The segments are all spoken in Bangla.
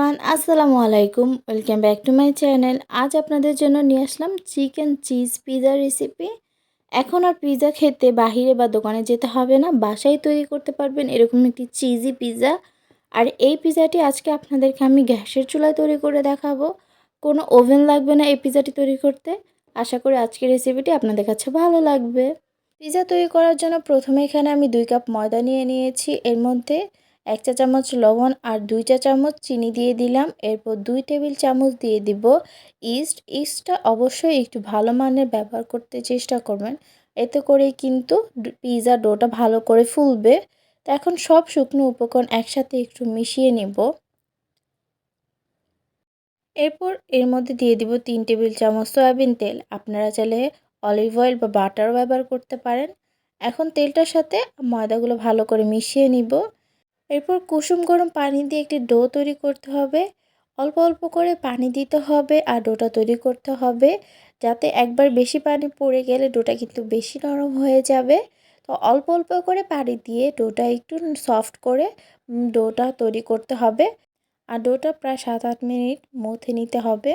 এভরিওয়ান, আসসালামু আলাইকুম। Welcome back to my channel. আজ আপনাদের জন্য নিয়ে আসলাম চিকেন চিজ পিৎজা রেসিপি। এখন আর পিৎজা খেতে বাহিরে বা দোকানে যেতে হবে না, বাসায় তৈরি করতে পারবেন এরকম একটি চিজি পিৎজা। আর এই পিৎজাটি আজকে আপনাদেরকে আমি গ্যাসের চুলায় তৈরি করে দেখাবো। কোনো ওভেন লাগবে না এই পিৎজাটি তৈরি করতে। আশা করি আজকের রেসিপিটি আপনাদের কাছে ভালো লাগবে। পিৎজা তৈরি করার জন্য প্রথমে এখানে আমি 2 কাপ ময়দা নিয়ে নিয়েছি। এর মধ্যে 1 চা চামচ লবণ আর 2 চা চামচ চিনি দিয়ে দিলাম। এরপর 2 টেবিল চামচ দিয়ে দিব ইস্ট। ইস্টটা অবশ্যই একটু ভালো মানের ব্যবহার করতে চেষ্টা করবেন, এতে করেই কিন্তু পিৎজা ডোটা ভালো করে ফুলবে। তো এখন সব শুকনো উপকরণ একসাথে একটু মিশিয়ে নিব। এরপর এর মধ্যে দিয়ে দিব 3 টেবিল চামচ সয়াবিন তেল। আপনারা চাইলে অলিভ অয়েল বা বাটারও ব্যবহার করতে পারেন। এখন তেলটার সাথে ময়দাগুলো ভালো করে মিশিয়ে নিব। এরপর কুসুম গরম পানি দিয়ে একটি ডো তৈরি করতে হবে। অল্প অল্প করে পানি দিতে হবে আর ডোটা তৈরি করতে হবে, যাতে একবার বেশি পানি পড়ে গেলে ডোটা কিন্তু বেশি নরম হয়ে যাবে। তো অল্প অল্প করে পানি দিয়ে ডোটা একটু সফট করে ডোটা তৈরি করতে হবে। আর ডোটা প্রায় 7-8 মিনিট মথে নিতে হবে।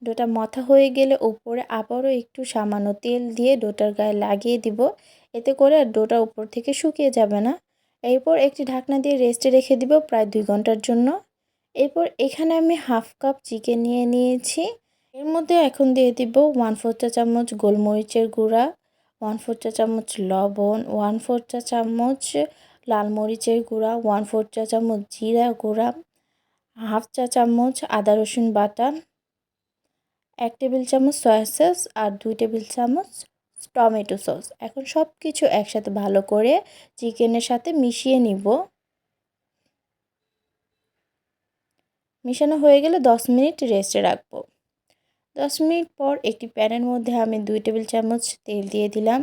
ডোটা মথা হয়ে গেলে উপরে আবারও একটু সামান্য তেল দিয়ে ডোটার গায়ে লাগিয়ে দিব, এতে করে ডোটা উপর থেকে শুকিয়ে যাবে না। এরপর একটি ঢাকনা দিয়ে রেস্টে রেখে দিব প্রায় 2 ঘন্টার জন্য। এরপর এখানে আমি হাফ কাপ চিকেন নিয়ে নিয়েছি। এর মধ্যে এখন দিয়ে দিব 1/4 চা চামচ গোলমরিচের গুঁড়া, 1/4 চা চামচ লবণ, 1/4 চা চামচ লাল মরিচের গুঁড়া, 1/4 চা চামচ জিরা গুঁড়া, হাফ চা চামচ আদা রসুন বাটা, 1 টেবিল চামচ সয়া সস আর 2 টেবিল চামচ টমেটো সস। এখন সব কিছু একসাথে ভালো করে চিকেনের সাথে মিশিয়ে নিব। মিশানো হয়ে গেলে 10 মিনিট রেস্টে রাখবো। 10 মিনিট পর একটি প্যানের মধ্যে আমি 2 টেবিল চামচ তেল দিয়ে দিলাম।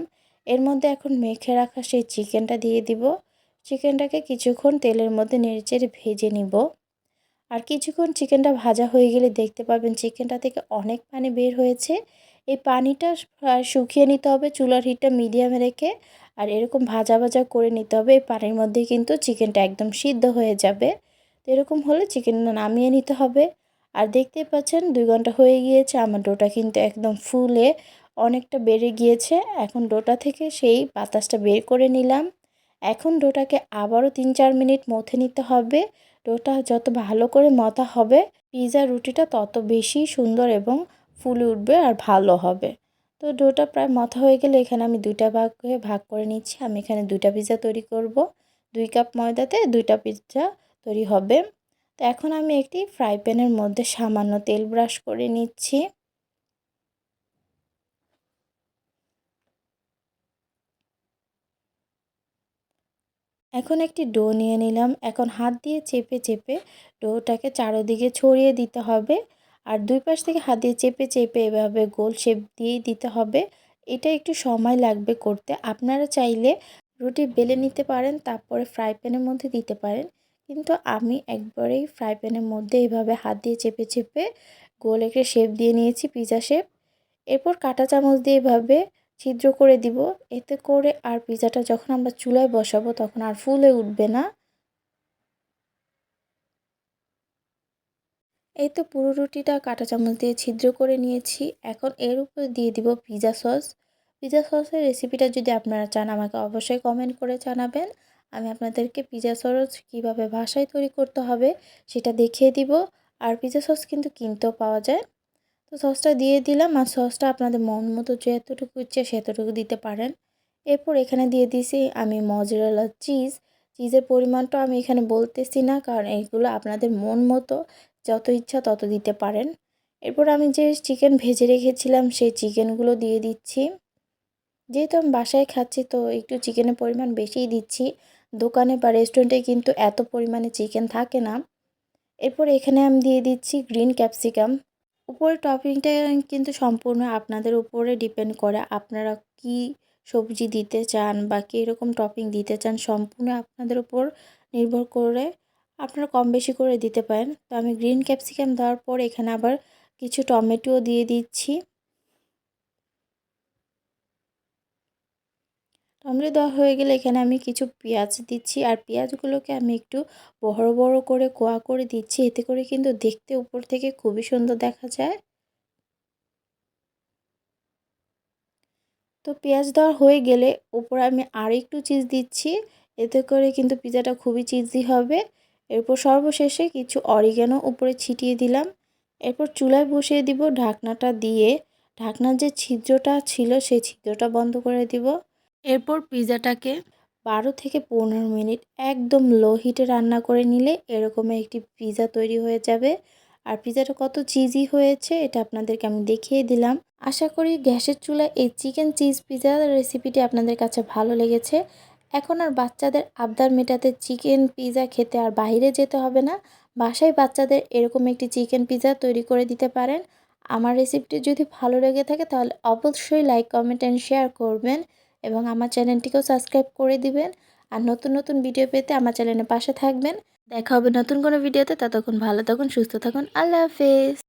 এর মধ্যে এখন মেখে রাখা সেই চিকেনটা দিয়ে দিব। চিকেনটাকে কিছুক্ষণ তেলের মধ্যে নেড়েচেড়ে ভেজে নিব। আর কিছুক্ষণ চিকেনটা ভাজা হয়ে গেলে দেখতে পাবেন চিকেনটা থেকে অনেক পানি বের হয়েছে। এই পানিটা শুকিয়ে নিতে হবে চুলার হিটটা মিডিয়ামে রেখে। আর এরকম ভাজা ভাজা করে নিতে হবে। এই পানির মধ্যে কিন্তু চিকেনটা একদম সিদ্ধ হয়ে যাবে। তো এরকম হলে চিকেনটা নামিয়ে নিতে হবে। আর দেখতেই পাচ্ছেন 2 ঘন্টা হয়ে গিয়েছে, আমার ডোটা কিন্তু একদম ফুলে অনেকটা বেড়ে গিয়েছে। এখন ডোটা থেকে সেই বাতাসটা বের করে নিলাম। এখন ডোটাকে আবারও 3-4 মিনিট মথে নিতে হবে। ডোটা যত ভালো করে মথা হবে পিৎজা রুটিটা তত বেশি সুন্দর এবং ফুলে উঠবে আর ভালো হবে। তো ডোটা প্রায় মথা হয়ে গেলে এখানে আমি 2টা ভাগে ভাগ করে নিচ্ছি। আমি এখানে 2টা পিৎজা তৈরি করব। 2 কাপ ময়দাতে 2টা পিৎজা তৈরি হবে। তো এখন আমি একটি ফ্রাই প্যানের মধ্যে সামান্য তেল ব্রাশ করে নিচ্ছি। এখন একটি ডো নিয়ে নিলাম। এখন হাত দিয়ে চেপে চেপে ডোটাকে চারদিকে ছড়িয়ে দিতে হবে। আর 2 পাশ থেকে হাত দিয়ে চেপে চেপে এভাবে গোল শেপ দিয়ে দিতে হবে। এটা একটু সময় লাগবে করতে। আপনারা চাইলে রুটি বেলে নিতে পারেন, তারপরে ফ্রাই প্যানের মধ্যে দিতে পারেন। কিন্তু আমি একবারেই ফ্রাই প্যানের মধ্যে এভাবে হাত দিয়ে চেপে চেপে গোল একটা শেপ দিয়ে নিয়েছি, পিৎজা শেপ। এরপর কাঁটা চামচ দিয়ে এভাবে ছিদ্র করে দিব, এতে করে আর পিৎজাটা যখন আমরা চুলায় বসাবো তখন আর ফুলে উঠবে না। এই তো পুরো রুটিটা কাঁটা চামচ দিয়ে ছিদ্র করে নিয়েছি। এখন এর উপর দিয়ে দিব পিৎজা সস। পিৎজা সসের রেসিপিটা যদি আপনারা চান আমাকে অবশ্যই কমেন্ট করে জানাবেন। আমি আপনাদেরকে পিৎজা সস কীভাবে বাসায় তৈরি করতে হবে সেটা দেখিয়ে দিব। আর পিৎজা সস কিন্তু কিনতেও পাওয়া যায়। তো সসটা দিয়ে দিলাম, আর সসটা আপনাদের মন মতো যতটুকু ইচ্ছে সেতটুকু দিতে পারেন। এরপর এখানে দিয়ে দিয়েছি আমি মজেরেলা চিজ। চিজের পরিমাণটা আমি এখানে বলতেছি না, কারণ এইগুলো আপনাদের মন মতো যত ইচ্ছা তত দিতে পারেন। এরপর আমি যে চিকেন ভেজে রেখেছিলাম সেই চিকেনগুলো দিয়ে দিচ্ছি। যেহেতু আমি বাসায় খাচ্ছি তো একটু চিকেনের পরিমাণ বেশিই দিচ্ছি। দোকানে বা রেস্টুরেন্টে কিন্তু এত পরিমাণে চিকেন থাকে না। এরপর এখানে আমি দিয়ে দিচ্ছি গ্রিন ক্যাপসিকাম। উপরের টপিংটা কিন্তু সম্পূর্ণ আপনাদের উপরে ডিপেন্ড করে। আপনারা কি সবজি দিতে চান বা কীরকম টপিং দিতে চান সম্পূর্ণ আপনাদের উপর নির্ভর করে। আপনারা কম বেশি করে দিতে পারেন। তো আমি গ্রিন ক্যাপসিকাম দেওয়ার পর এখানে আবার কিছু টমেটোও দিয়ে দিচ্ছি। টমেটো দেওয়া হয়ে গেলে এখানে আমি কিছু পেঁয়াজ দিচ্ছি, আর পেঁয়াজগুলোকে আমি একটু বড় বড় করে কোয়া করে দিচ্ছি, এতে করে কিন্তু দেখতে উপর থেকে খুবই সুন্দর দেখা যায়। তো পেঁয়াজ দেওয়া হয়ে গেলে উপরে আমি আর একটু চিজ দিচ্ছি, এতে করে কিন্তু পিজাটা খুবই চিজি হবে। এরপর সর্বশেষে কিছু অরিগ্যানো উপরে ছিটিয়ে দিলাম। এরপর চুলায় বসিয়ে দিব ঢাকনাটা দিয়ে। ঢাকনার যে ছিদ্রটা ছিল সেই ছিদ্রটা বন্ধ করে দিব। এরপর পিজাটাকে 12 থেকে 15 মিনিট একদম লো হিটে রান্না করে নিলে এরকম একটি পিজা তৈরি হয়ে যাবে। আর পিজাটা কত চিজি হয়েছে এটা আপনাদেরকে আমি দেখিয়ে দিলাম। আশা করি গ্যাসের চুলায় এই চিকেন চিজ পিজা রেসিপিটি আপনাদের কাছে ভালো লেগেছে। এখন আর বাচ্চাদের আবদার মেটাতে চিকেন পিজা খেতে আর বাইরে যেতে হবে না। বাসায় বাচ্চাদের এরকম একটি চিকেন পিজা তৈরি করে দিতে পারেন। আমার রেসিপিটি যদি ভালো লেগে থাকে তাহলে অবশ্যই লাইক, কমেন্ট অ্যান্ড শেয়ার করবেন এবং আমার চ্যানেলটিকেও সাবস্ক্রাইব করে দিবেন। আর নতুন নতুন ভিডিও পেতে আমার চ্যানেলের পাশে থাকবেন। দেখা হবে নতুন কোনো ভিডিওতে। ততক্ষণ ভালো থাকুন, সুস্থ থাকুন। আল্লাহ হাফেজ।